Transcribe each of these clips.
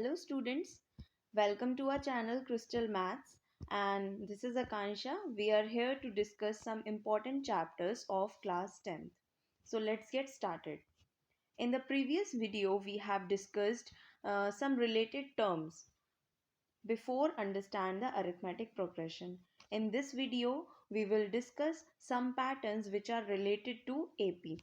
Hello, students. Welcome to our channel Crystal Maths. And this is Akansha. We are here to discuss some important chapters of class 10th. So, let's get started. In the previous video, we have discussed some related terms before understand the arithmetic progression. In this video, we will discuss some patterns which are related to AP.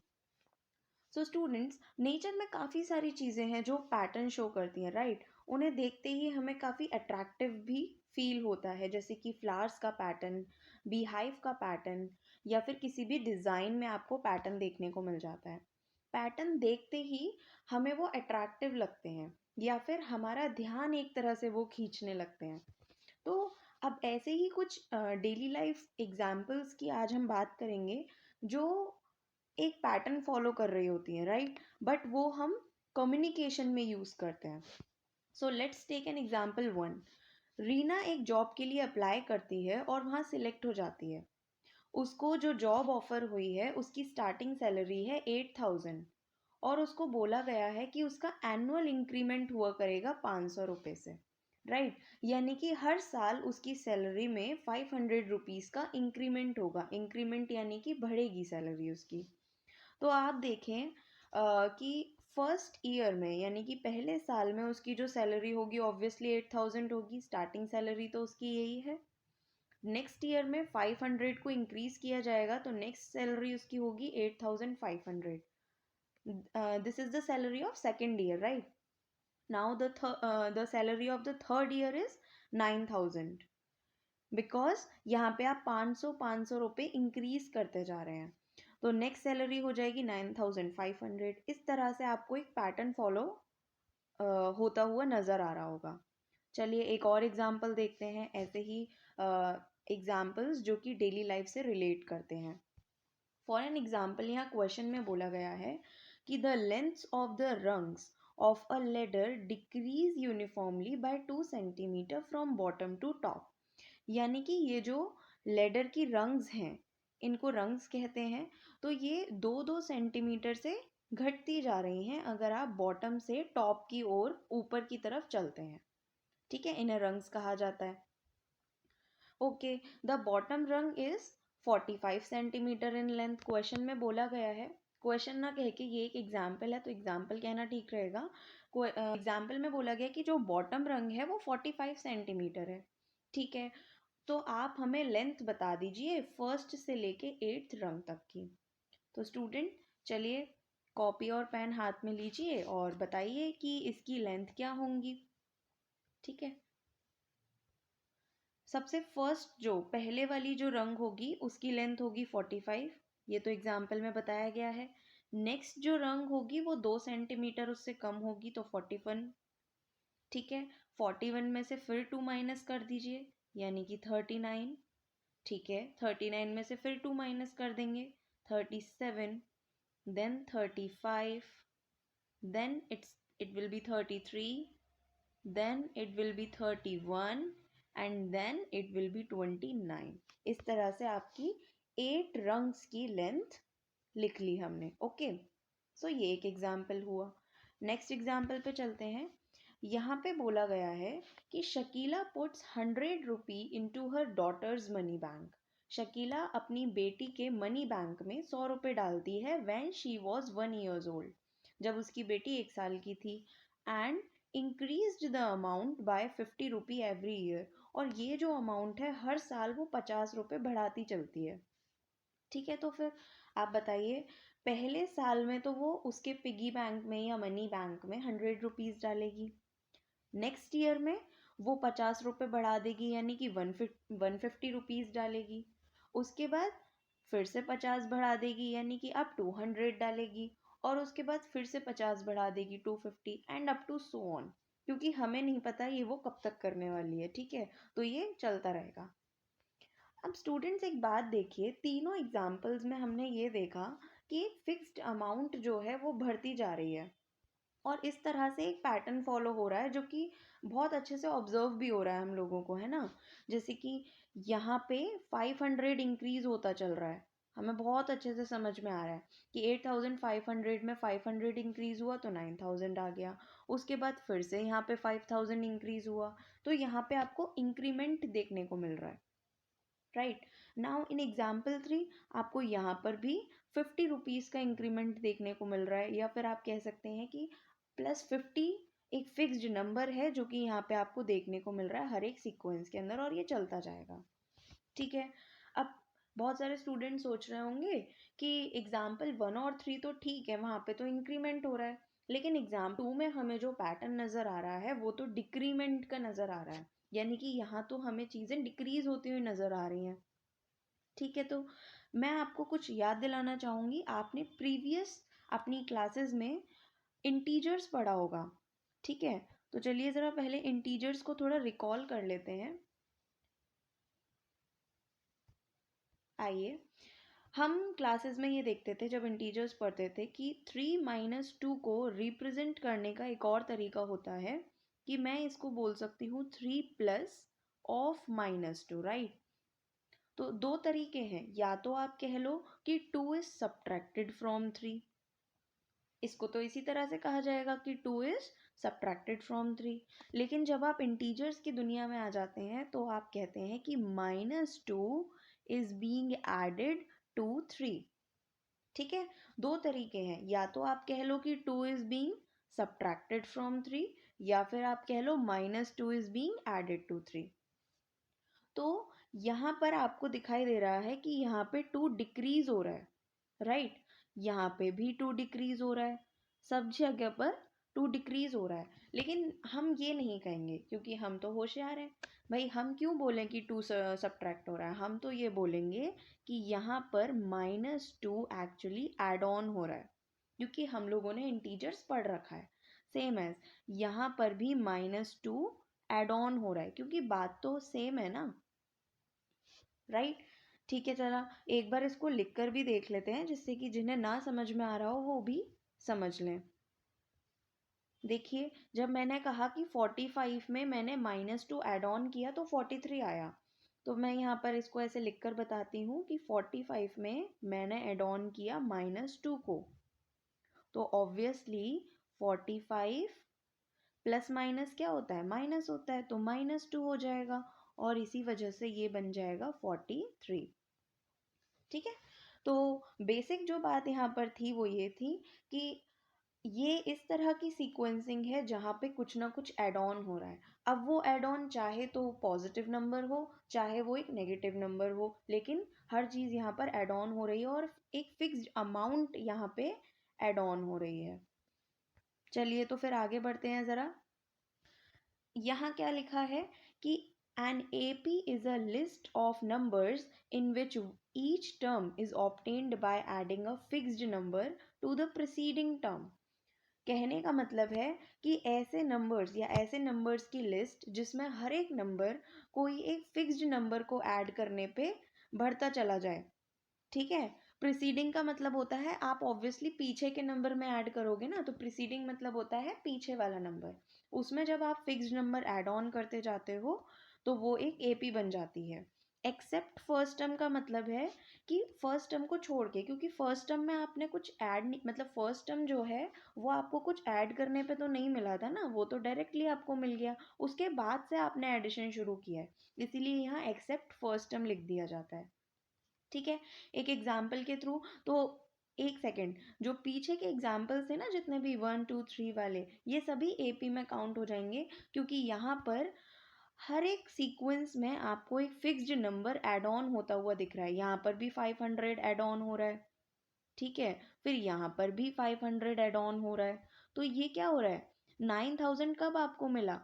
So students nature में काफ़ी सारी चीज़ें हैं जो pattern show करती हैं right उन्हें देखते ही हमें काफ़ी अट्रैक्टिव भी फील होता है जैसे कि फ्लावर्स का पैटर्न बी हाइव का पैटर्न या फिर किसी भी डिज़ाइन में आपको पैटर्न देखने को मिल जाता है पैटर्न देखते ही हमें वो अट्रैक्टिव लगते हैं या फिर हमारा ध्यान एक तरह से वो खींचने लगते हैं तो अब ऐसे ही कुछ डेली लाइफ एग्जाम्पल्स की आज हम बात करेंगे जो एक पैटर्न फॉलो कर रही होती हैं राइट बट वो हम कम्युनिकेशन में यूज़ करते हैं so let's take an example one Reena एक जॉब के लिए अप्लाई करती है और वहाँ सिलेक्ट हो जाती है उसको जो जॉब ऑफर हुई है उसकी स्टार्टिंग सैलरी है 8,000 और उसको बोला गया है कि उसका एनुअल इंक्रीमेंट हुआ करेगा 500 रुपये से राइट यानी कि हर साल उसकी सैलरी में 500 रुपीज़ का इंक्रीमेंट होगा इंक्रीमेंट यानी कि बढ़ेगी सैलरी उसकी तो आप देखें कि फर्स्ट ईयर में यानी कि पहले साल में उसकी जो सैलरी होगी ऑब्वियसली 8,000 होगी स्टार्टिंग सैलरी तो उसकी यही है नेक्स्ट ईयर में 500 को इंक्रीज किया जाएगा तो नेक्स्ट सैलरी उसकी होगी 8,500 this is the salary of second year right now the salary of the third year is 9,000 because यहाँ पे आप 500 रुपये इंक्रीज करते जा रहे हैं तो नेक्स्ट सैलरी हो जाएगी 9,500 इस तरह से आपको एक पैटर्न फॉलो होता हुआ नज़र आ रहा होगा चलिए एक और एग्जाम्पल देखते हैं ऐसे ही एग्जाम्पल्स जो कि डेली लाइफ से रिलेट करते हैं फॉर एन एग्जाम्पल यहाँ क्वेश्चन में बोला गया है कि the length of the rungs of a ladder decreases uniformly by 2 centimetre from bottom to top यानी कि ये जो लेडर की रंग्स हैं इनको रंग्स कहते हैं तो ये 2-2 सेंटीमीटर से घटती जा रही हैं अगर आप बॉटम से टॉप की ओर ऊपर की तरफ चलते हैं ठीक है इन्हें रंग्स कहा जाता है ओके द बॉटम रंग is 45 centimetre in length question में बोला गया है क्वेश्चन ना कह के ये एक एग्जाम्पल है तो एग्जाम्पल कहना ठीक रहेगा एग्जाम्पल में बोला गया कि जो बॉटम रंग है वो 45 सेंटीमीटर है ठीक है तो आप हमें लेंथ बता दीजिए फर्स्ट से लेके 8th रंग तक की तो स्टूडेंट चलिए कॉपी और पेन हाथ में लीजिए और बताइए कि इसकी लेंथ क्या होंगी ठीक है सबसे फर्स्ट जो पहले वाली जो रंग होगी उसकी लेंथ होगी 45 ये तो एग्जाम्पल में बताया गया है नेक्स्ट जो रंग होगी वो 2 सेंटीमीटर उससे कम होगी तो 41 ठीक है 41 में से फिर 2 माइनस कर दीजिए यानी कि 39 ठीक है 39 में से फिर 2 माइनस कर देंगे 37 then 35 then it will be 33 then it will be 31 and then it will be 29 इस तरह से आपकी 8 रंग्स की लेंथ लिख ली हमने ओके सो ये एक एग्जाम्पल हुआ नेक्स्ट एग्जाम्पल पे चलते हैं यहाँ पे बोला गया है कि Shakila puts 100 rupee into her daughter's money bank Shakila अपनी बेटी के मनी बैंक में 100 रुपये डालती है when she was 1 years old जब उसकी बेटी 1 साल की थी and increased the amount by 50 rupee every year और ये जो अमाउंट है हर साल वो 50 रुपये बढ़ाती चलती है ठीक है तो फिर आप बताइए पहले साल में तो वो उसके पिगी बैंक में या मनी बैंक में 100 रुपीज़ डालेगी नेक्स्ट ईयर में वो 50 रुपये बढ़ा देगी यानी कि 150 रुपीज़ डालेगी उसके बाद फिर से 50 बढ़ा देगी यानी कि अब 200 डालेगी और उसके बाद फिर से 50 बढ़ा देगी 250 and up to so on क्योंकि हमें नहीं पता ये वो कब तक करने वाली है ठीक है तो ये चलता रहेगा अब स्टूडेंट्स एक बात देखिए तीनों एग्जाम्पल्स में हमने ये देखा कि एक फिक्स्ड अमाउंट जो है वो बढ़ती जा रही है और इस तरह से एक पैटर्न फॉलो हो रहा है जो कि बहुत अच्छे से ऑब्जर्व भी हो रहा है हम लोगों को है ना जैसे कि यहाँ पे 500 इंक्रीज होता चल रहा है हमें बहुत अच्छे से समझ में आ रहा है कि 8,500 में 500 इंक्रीज हुआ तो 9,000 आ गया उसके बाद फिर से यहाँ पे 5000 इंक्रीज हुआ, तो यहाँ पे आपको इंक्रीमेंट देखने को मिल रहा है, राइट। नाउ इन एग्जाम्पल 3 आपको यहाँ पर भी 50 रुपीज़ का इंक्रीमेंट देखने को मिल रहा है, या फिर आप कह सकते हैं कि +50 एक फिक्स्ड नंबर है जो कि यहाँ पे आपको देखने को मिल रहा है हर एक सीक्वेंस के अंदर, और ये चलता जाएगा, ठीक है। अब बहुत सारे स्टूडेंट सोच रहे होंगे कि एग्जाम्पल 1 और 3 तो ठीक है, वहाँ पे तो इंक्रीमेंट हो रहा है, लेकिन एग्जाम 2 में हमें जो पैटर्न नज़र आ रहा है वो तो डिक्रीमेंट का नज़र आ रहा है, यानी कि यहाँ तो हमें चीज़ें डिक्रीज होती हुई नज़र आ रही हैं, ठीक है। तो मैं आपको कुछ याद दिलाना चाहूँगी, आपने प्रीवियस अपनी क्लासेस में इंटीजर्स पढ़ा होगा, ठीक है। तो चलिए ज़रा पहले इंटीजर्स को थोड़ा रिकॉल कर लेते हैं। आइए, हम क्लासेस में ये देखते थे जब इंटीजर्स पढ़ते थे कि 3 - 2 को रिप्रेजेंट करने का एक और तरीका होता है कि मैं इसको बोल सकती हूँ 3 प्लस ऑफ -2, राइट। तो दो तरीके हैं, या तो आप कह लो कि 2 इज सब्ट्रैक्टेड फ्रॉम 3, इसको तो इसी तरह से कहा जाएगा कि 2 इज सब्ट्रैक्टेड फ्रॉम 3। लेकिन जब आप इंटीजर्स की दुनिया में आ जाते हैं तो आप कहते हैं कि -2 इज बीइंग एडेड टू 3, ठीक है। दो तरीके हैं, या तो आप कह लो कि 2 इज बीइंग सब्ट्रैक्टेड फ्रॉम 3, या फिर आप कह लो -2 इज बीइंग एडेड टू 3। तो यहाँ पर आपको दिखाई दे रहा है कि यहाँ पे 2 डिक्रीज हो रहा है, राइट। यहाँ पे भी 2 डिक्रीज हो रहा है, सब जगह पर 2 डिक्रीज हो रहा है, लेकिन हम ये नहीं कहेंगे क्योंकि हम तो होशियार हैं भाई। हम क्यों बोलें कि 2 सब्ट्रैक्ट हो रहा है, हम तो ये बोलेंगे कि यहाँ पर -2 एक्चुअली एड ऑन हो रहा है, क्योंकि हम लोगों ने इंटीजर्स पढ़ रखा है। सेम एज यहाँ पर भी -2 एड ऑन हो रहा है, क्योंकि बात तो सेम है ना, राइट। ठीक है, चला एक बार इसको लिख कर भी देख लेते हैं, जिससे कि जिन्हें ना समझ में आ रहा हो वो भी समझ लें। देखिए, जब मैंने कहा कि 45 में मैंने -2 ऐड ऑन किया तो 43 आया, तो मैं यहाँ पर इसको ऐसे लिख कर बताती हूँ कि 45 में मैंने ऐड ऑन किया -2 को, तो ऑब्वियसली 45 प्लस माइनस क्या होता है, माइनस होता है, तो -2 हो जाएगा, और इसी वजह से ये बन जाएगा 43, ठीक है। तो बेसिक जो बात यहाँ पर थी वो ये थी कि ये इस तरह की सीक्वेंसिंग है जहाँ पे कुछ ना कुछ ऐड ऑन हो रहा है। अब वो ऐड ऑन चाहे तो पॉजिटिव नंबर हो, चाहे वो एक नेगेटिव नंबर हो, लेकिन हर चीज़ यहाँ पर ऐड ऑन हो रही है और एक फिक्स्ड अमाउंट यहाँ पे ऐड ऑन हो रही है। चलिए तो फिर आगे बढ़ते हैं ज़रा। यहाँ क्या लिखा है कि an AP is a list of numbers in which each term is obtained by adding a fixed number to the preceding term। कहने का मतलब है कि ऐसे नंबर्स या ऐसे नंबर्स की लिस्ट जिसमें हर एक नंबर कोई एक फिक्स्ड नंबर को ऐड करने पे बढ़ता चला जाए, ठीक है। प्रीसीडिंग का मतलब होता है आप ऑब्वियसली पीछे के नंबर में ऐड करोगे ना, तो प्रीसीडिंग मतलब होता है पीछे वाला नंबर, उसमें जब आप फिक्स्ड नंबर ऐड ऑन करते जाते हो तो वो एक एपी बन जाती है। एक्सेप्ट फर्स्ट टर्म का मतलब है कि फर्स्ट टर्म को छोड़ के, क्योंकि फर्स्ट टर्म में आपने कुछ ऐड नहीं, मतलब फर्स्ट टर्म जो है वो आपको कुछ ऐड करने पे तो नहीं मिला था ना, वो तो डायरेक्टली आपको मिल गया, उसके बाद से आपने एडिशन शुरू किया है, इसीलिए यहाँ एक्सेप्ट फर्स्ट टर्म लिख दिया जाता है, ठीक है। एक एग्जाम्पल के थ्रू, तो एक सेकेंड, जो पीछे के एग्जाम्पल्स थे ना जितने भी 1 2 3 वाले, ये सभी एपी में काउंट हो जाएंगे, क्योंकि यहाँ पर हर एक सीक्वेंस में आपको एक फिक्स्ड नंबर ऐड ऑन होता हुआ दिख रहा है। यहाँ पर भी 500 ऐड ऑन हो रहा है, ठीक है, फिर यहाँ पर भी 500 ऐड ऑन हो रहा है, तो ये क्या हो रहा है, 9000 कब आपको मिला,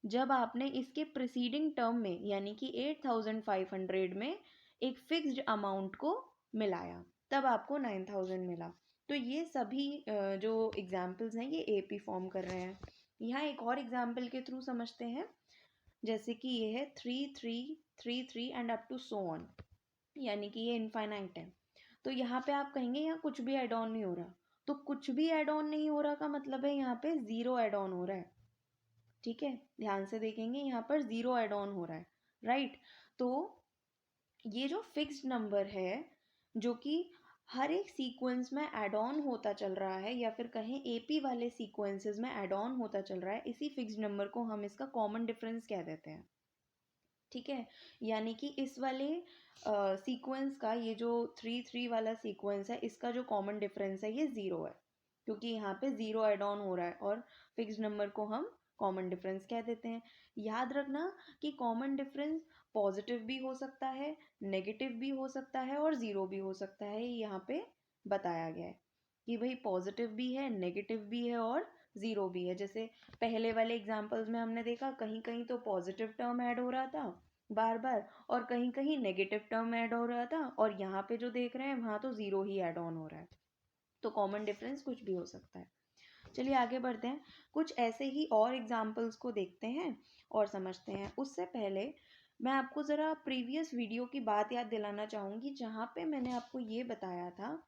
जब आपने इसके प्रीसीडिंग टर्म में यानी कि 8500 में एक फिक्स्ड अमाउंट को मिलाया, तब आपको 9000 मिला। तो ये सभी जो एग्जाम्पल्स हैं ये एपी फॉर्म कर रहे हैं। यहाँ एक और एग्जाम्पल के थ्रू समझते हैं, जैसे कि ये है 3 3 3 3 and up to so on, यानी कि ये इनफाइनाइट है। तो यहाँ पे आप कहेंगे यहाँ कुछ भी ऐड ऑन नहीं हो रहा, तो कुछ भी ऐड ऑन नहीं हो रहा का मतलब है यहाँ पे ज़ीरो ऐड ऑन हो रहा है, ठीक है। ध्यान से देखेंगे यहाँ पर ज़ीरो ऐड ऑन हो रहा है, राइट। तो ये जो फिक्स्ड नंबर है जो कि हर एक सीक्वेंस में ऐड ऑन होता चल रहा है, या फिर कहें एपी वाले सीक्वेंसेस में ऐड ऑन होता चल रहा है, इसी फिक्स्ड नंबर को हम इसका कॉमन डिफरेंस कह देते हैं। ठीक है, यानी कि इस वाले सीक्वेंस का, ये जो 3 3 वाला सीक्वेंस है, इसका जो कॉमन डिफरेंस है ये 0 है, क्योंकि यहाँ पे 0 एड ऑन हो रहा है और फिक्स्ड नंबर को हम कॉमन डिफरेंस कह देते हैं। याद रखना कि कॉमन डिफरेंस पॉजिटिव भी हो सकता है, नेगेटिव भी हो सकता है और 0 भी हो सकता है। यहाँ पे बताया गया है कि भाई पॉजिटिव भी है, नेगेटिव भी है और 0 भी है। जैसे पहले वाले एग्जांपल्स में हमने देखा, कहीं कहीं तो पॉजिटिव टर्म ऐड हो रहा था बार बार, और कहीं कहीं नेगेटिव टर्म ऐड हो रहा था, और यहाँ पे जो देख रहे हैं वहाँ तो 0 ही ऐड ऑन हो रहा है। तो कॉमन डिफरेंस कुछ भी हो सकता है। चलिए आगे बढ़ते हैं, कुछ ऐसे ही और एग्जाम्पल्स को देखते हैं और समझते हैं। उससे पहले मैं आपको ज़रा प्रीवियस वीडियो की बात याद दिलाना चाहूँगी, जहाँ पे मैंने आपको ये बताया था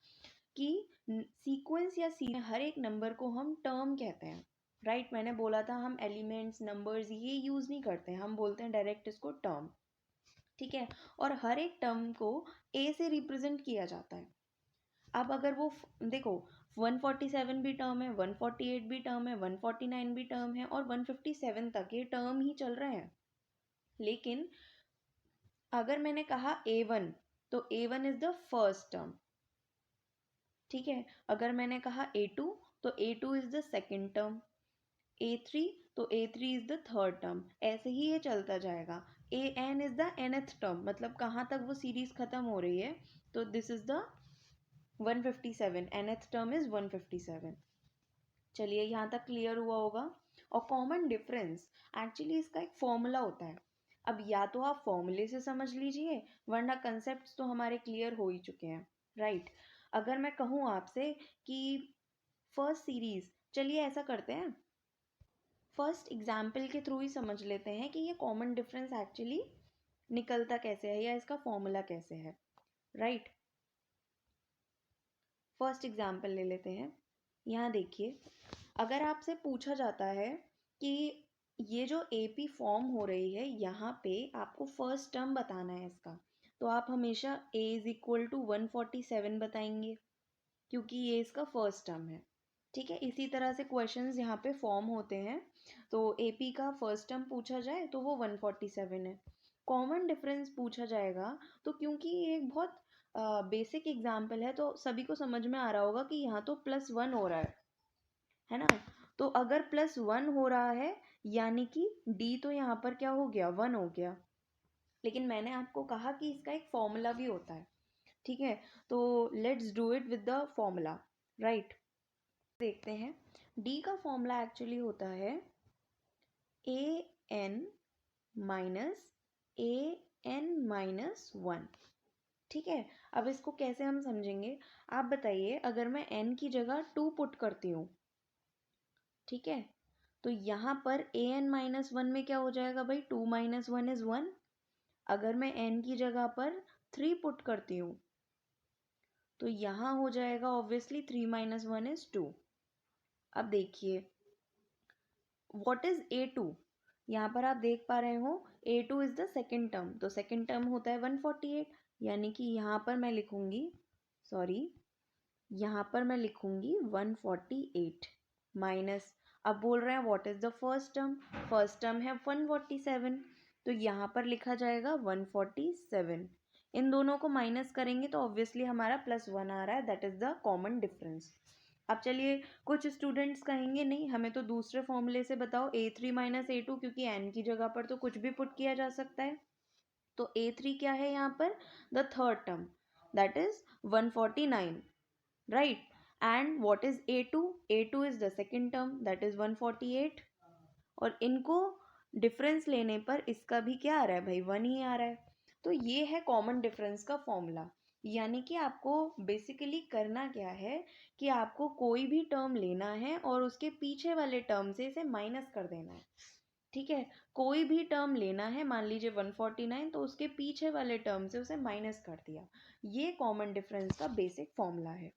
कि सीक्वेंस या सी हर एक नंबर को हम टर्म कहते हैं। राइट, मैंने बोला था हम एलिमेंट्स, नंबर्स ये यूज़ नहीं करते, हम बोलते हैं डायरेक्ट इसको टर्म। ठीक है, और हर एक टर्म को ए से रिप्रेजेंट किया जाता है। अब अगर वो देखो, 147 भी टर्म है, 148 भी टर्म है, 149 भी टर्म है और 157 तक ये टर्म ही चल रहे हैं। लेकिन अगर मैंने कहा A1, तो A1 is the first term. ठीक है, अगर मैंने कहा A2, तो A2 is the second term. A3, तो A3 is the third term. ऐसे ही ये चलता जाएगा। AN is the nth term, मतलब कहाँ तक वो सीरीज खत्म हो रही है, तो this is the 157, nth term is 157। चलिए यहाँ तक क्लियर हुआ होगा। और कॉमन डिफरेंस एक्चुअली इसका एक फॉर्मूला होता है। अब या तो आप फॉर्मूले से समझ लीजिए, वरना कंसेप्ट तो हमारे क्लियर हो ही चुके हैं। राइट, अगर मैं कहूँ आपसे कि फर्स्ट सीरीज, चलिए ऐसा करते हैं, फर्स्ट एग्जाम्पल के थ्रू ही समझ लेते हैं कि ये कॉमन डिफरेंस एक्चुअली निकलता कैसे है या इसका फॉर्मूला कैसे है। राइट, फर्स्ट एग्जाम्पल ले लेते हैं। यहाँ देखिए, अगर आपसे पूछा जाता है कि ये जो एपी फॉर्म हो रही है, यहाँ पे आपको फर्स्ट टर्म बताना है इसका, तो आप हमेशा a इज इक्वल टू 147 बताएंगे, क्योंकि ये इसका फर्स्ट टर्म है। ठीक है, इसी तरह से क्वेश्चंस यहाँ पे फॉर्म होते हैं। तो एपी का फर्स्ट टर्म पूछा जाए तो वो 147 है। कॉमन डिफरेंस पूछा जाएगा, तो क्योंकि ये एक बहुत बेसिक एग्जाम्पल है, तो सभी को समझ में आ रहा होगा कि यहाँ तो +1 हो रहा है ना। तो अगर +1 हो रहा है, यानी कि डी तो यहाँ पर क्या हो गया, 1 हो गया। लेकिन मैंने आपको कहा कि इसका एक फॉर्मूला भी होता है। ठीक है, तो let's do it with the formula. Right, देखते हैं। डी का फॉर्मूला एक्चुअली होता है an माइनस an-1। ठीक है, अब इसको कैसे हम समझेंगे, आप बताइए। अगर मैं n की जगह 2 पुट करती हूँ, ठीक है, तो यहाँ पर an-1 में क्या हो जाएगा भाई, 2 - 1 इज 1। अगर मैं n की जगह पर 3 पुट करती हूँ, तो यहाँ हो जाएगा ऑब्वियसली 3 - 1 इज 2। अब देखिए, व्हाट इज A2, यहाँ पर आप देख पा रहे हो A2 is the second term, तो सेकेंड टर्म होता है 148, यानी कि यहाँ पर मैं लिखूंगी, सॉरी, यहाँ पर मैं लिखूंगी 148 माइनस, अब बोल रहे हैं what is the first term, first term है 147, तो यहाँ पर लिखा जाएगा 147। इन दोनों को माइनस करेंगे तो ऑब्वियसली हमारा +1 आ रहा है, that is the common difference. अब चलिए, कुछ स्टूडेंट्स कहेंगे नहीं, हमें तो दूसरे फॉर्मूले से बताओ, A3 - A2, क्योंकि n की जगह पर तो कुछ भी पुट किया जा सकता है। तो A3 क्या है यहाँ पर, the third term, that is 149। Right, and what is A2, A2 is the second term, that is 148। और इनको डिफरेंस लेने पर इसका भी क्या आ रहा है भाई, 1 ही आ रहा है। तो ये है कॉमन डिफरेंस का फॉर्मूला। यानी कि आपको बेसिकली करना क्या है कि आपको कोई भी टर्म लेना है और उसके पीछे वाले टर्म से इसे माइनस कर देना है। ठीक है, कोई भी टर्म लेना है, मान लीजिए 149, तो उसके पीछे वाले टर्म से उसे माइनस कर दिया। ये कॉमन डिफरेंस का बेसिक फॉर्मूला है।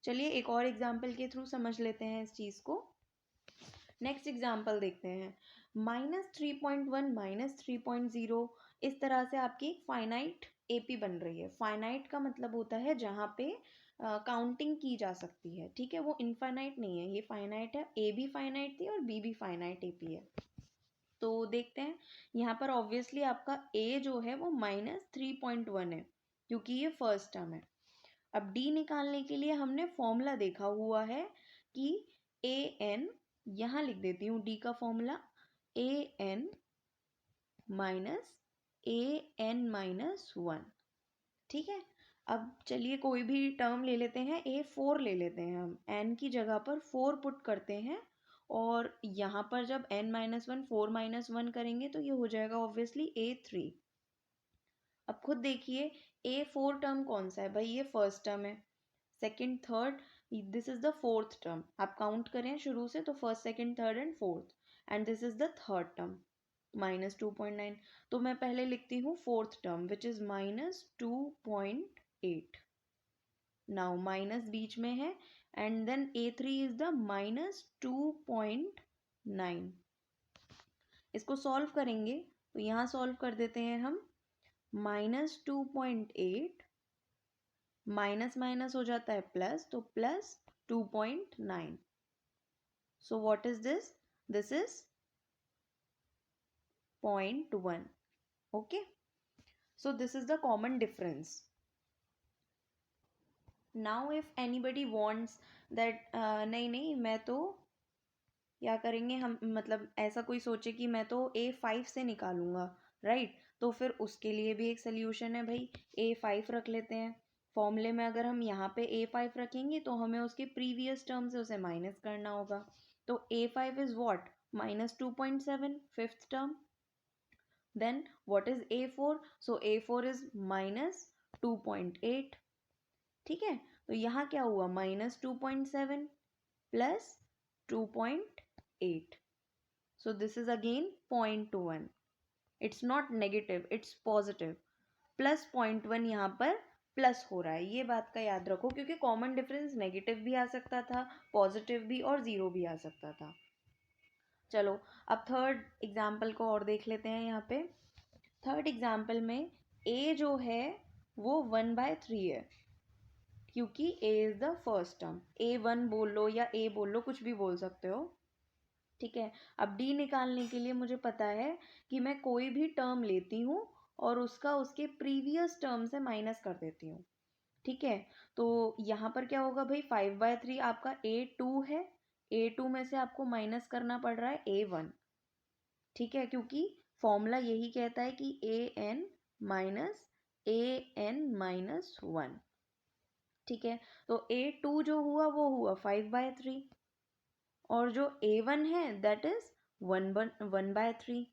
चलिए एक और एग्जाम्पल के थ्रू समझ लेते हैं इस चीज़ को। नेक्स्ट एग्जाम्पल देखते हैं, -3.1 -3.0, इस तरह से आपकी एक फाइनाइट एपी बन रही है। फाइनाइट का मतलब होता है जहाँ पे काउंटिंग की जा सकती है, ठीक है, वो इनफाइनाइट नहीं है, ये फाइनाइट है। ए भी फाइनाइट थी और बी भी फाइनाइट एपी है। तो देखते हैं यहाँ पर ऑब्वियसली आपका ए जो है वो -3.1 है क्योंकि ये फर्स्ट टर्म है। अब डी निकालने के लिए हमने फॉर्मूला देखा हुआ है कि ए एन, यहाँ लिख देती हूँ डी का formula, A N minus A N minus 1, ठीक है। अब चलिए कोई भी टर्म ले लेते हैं, A4 ले लेते हैं हम, n की जगह पर 4 पुट करते हैं और यहाँ पर जब n-1 4-1 करेंगे तो ये हो जाएगा ऑब्वियसली A3। अब खुद देखिए A4 टर्म कौन सा है भाई, ये फर्स्ट टर्म है, second third, this is the fourth term. आप काउंट करें शुरू से तो first second third and fourth, and this is the third term -2.9। तो मैं पहले लिखती हूँ fourth term which is -2.8। Now minus बीच में है and then A3 is the -2.9। इसको सॉल्व करेंगे तो यहाँ सॉल्व कर देते हैं हम, -2.8 माइनस माइनस हो जाता है प्लस, तो +2.9। So what is this, this is 0.1। Okay, so this is the common difference. Now if anybody wants that, नहीं नहीं मैं तो क्या करेंगे हम, मतलब ऐसा कोई सोचे कि मैं तो A5 से निकालूंगा, राइट, तो फिर उसके लिए भी एक सोल्यूशन है भाई, A5 रख लेते हैं। फॉर्मूले में अगर हम यहाँ पे A5 रखेंगे तो हमें उसके प्रीवियस टर्म से उसे माइनस करना होगा, तो A5 is what, -2.7 fifth term. Then what is A4, so A4 is -2.8, ठीक है। तो यहाँ क्या हुआ, -2.7 plus 2.8, so this is again 0.1, it's not negative, it's positive, plus 0.1 यहाँ पर प्लस हो रहा है, ये बात का याद रखो क्योंकि कॉमन डिफरेंस नेगेटिव भी आ सकता था, पॉजिटिव भी और जीरो भी आ सकता था। चलो अब थर्ड एग्जाम्पल को और देख लेते हैं। यहाँ पे थर्ड एग्जाम्पल में a जो है वो 1/3 है क्योंकि a is the first term, A1 बोल लो या a बोल लो, कुछ भी बोल सकते हो, ठीक है। अब डी निकालने के लिए मुझे पता है कि मैं कोई भी टर्म लेती हूँ और उसका उसके प्रीवियस टर्म से माइनस कर देती हूँ, ठीक है। तो यहाँ पर क्या होगा भाई, 5/3 आपका A2 है, A2 में से आपको माइनस करना पड़ रहा है A1, ठीक है, क्योंकि फॉर्मूला यही कहता है कि AN माइनस AN-1, ठीक है। तो A2 जो हुआ वो हुआ 5/3 और जो A1 है that is 1/3।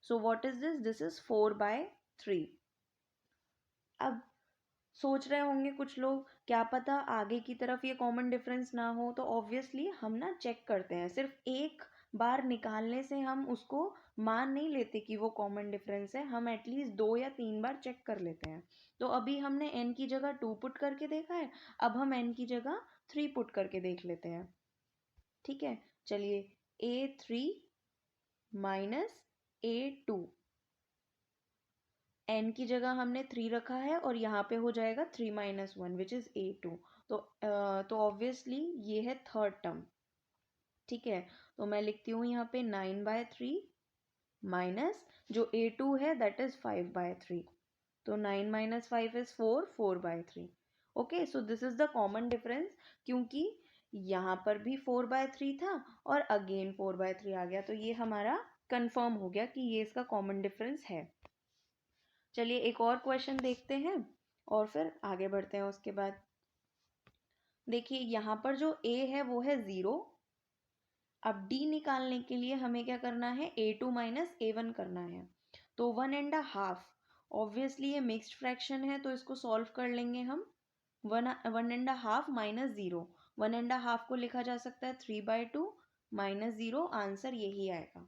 So what is this, this is 4/3। अब सोच रहे होंगे कुछ लोग क्या पता आगे की तरफ ये कॉमन डिफरेंस ना हो, तो ऑब्वियसली हम ना चेक करते हैं, सिर्फ एक बार निकालने से हम उसको मान नहीं लेते कि वो कॉमन डिफरेंस है, हम एटलीस्ट 2 या 3 बार चेक कर लेते हैं। तो अभी हमने n की जगह 2 पुट करके देखा है, अब हम n की जगह 3 पुट करके देख लेते हैं, ठीक है। चलिए A3 माइनस A2, n की जगह हमने 3 रखा है और यहाँ पे हो जाएगा 3-1 विच इज A2। तो ऑब्वियसली ये है थर्ड टर्म, ठीक है। तो मैं लिखती हूँ यहाँ पे 9/3 माइनस जो A2 है दैट इज 5/3, तो 9 - 5 is 4, 4/3। Okay, so this is the common difference क्योंकि यहाँ पर भी 4/3 था और अगेन 4/3 आ गया, तो ये हमारा कंफर्म हो गया कि ये इसका कॉमन डिफरेंस है। चलिए एक और क्वेश्चन देखते हैं और फिर आगे बढ़ते हैं उसके बाद। देखिए यहाँ पर जो a है वो है 0। अब d निकालने के लिए हमें क्या करना है, A2 माइनस A1 करना है, तो 1.5, ऑब्वियसली ये मिक्स्ड फ्रैक्शन है तो इसको सॉल्व कर लेंगे हम। 1.5 माइनस 0, 1.5 को लिखा जा सकता है 3/2 माइनस 0, आंसर यही आएगा,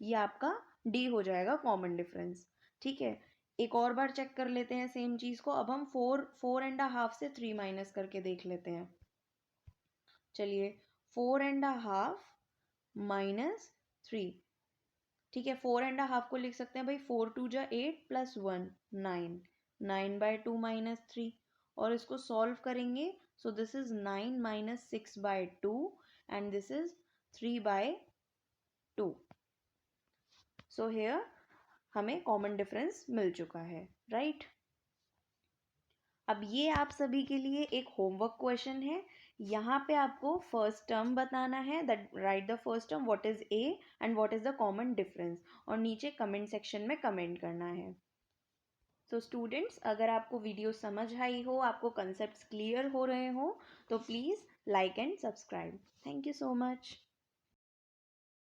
ये आपका d हो जाएगा कॉमन डिफरेंस, ठीक है। एक और बार चेक कर लेते हैं सेम चीज को, अब हम 4.5 से 3 माइनस करके देख लेते हैं। चलिए 4.5 माइनस 3, ठीक है, 4.5 को लिख सकते हैं भाई 4 × 2 = 8 + 1 9, 9/2 माइनस 3, और इसको सॉल्व करेंगे So this is 9 minus 6 by 2 and this is 3 by 2. So here हमें कॉमन डिफरेंस मिल चुका है, राइट? अब ये आप सभी के लिए एक होमवर्क क्वेश्चन है. यहाँ पे आपको फर्स्ट टर्म बताना है, that right the first term, what is A and what is the common difference, और नीचे कमेंट सेक्शन में कमेंट करना है. तो स्टूडेंट्स, अगर आपको वीडियो समझ आई हो, आपको कंसेप्ट्स क्लियर हो रहे हो, तो please like and subscribe. Thank you so much.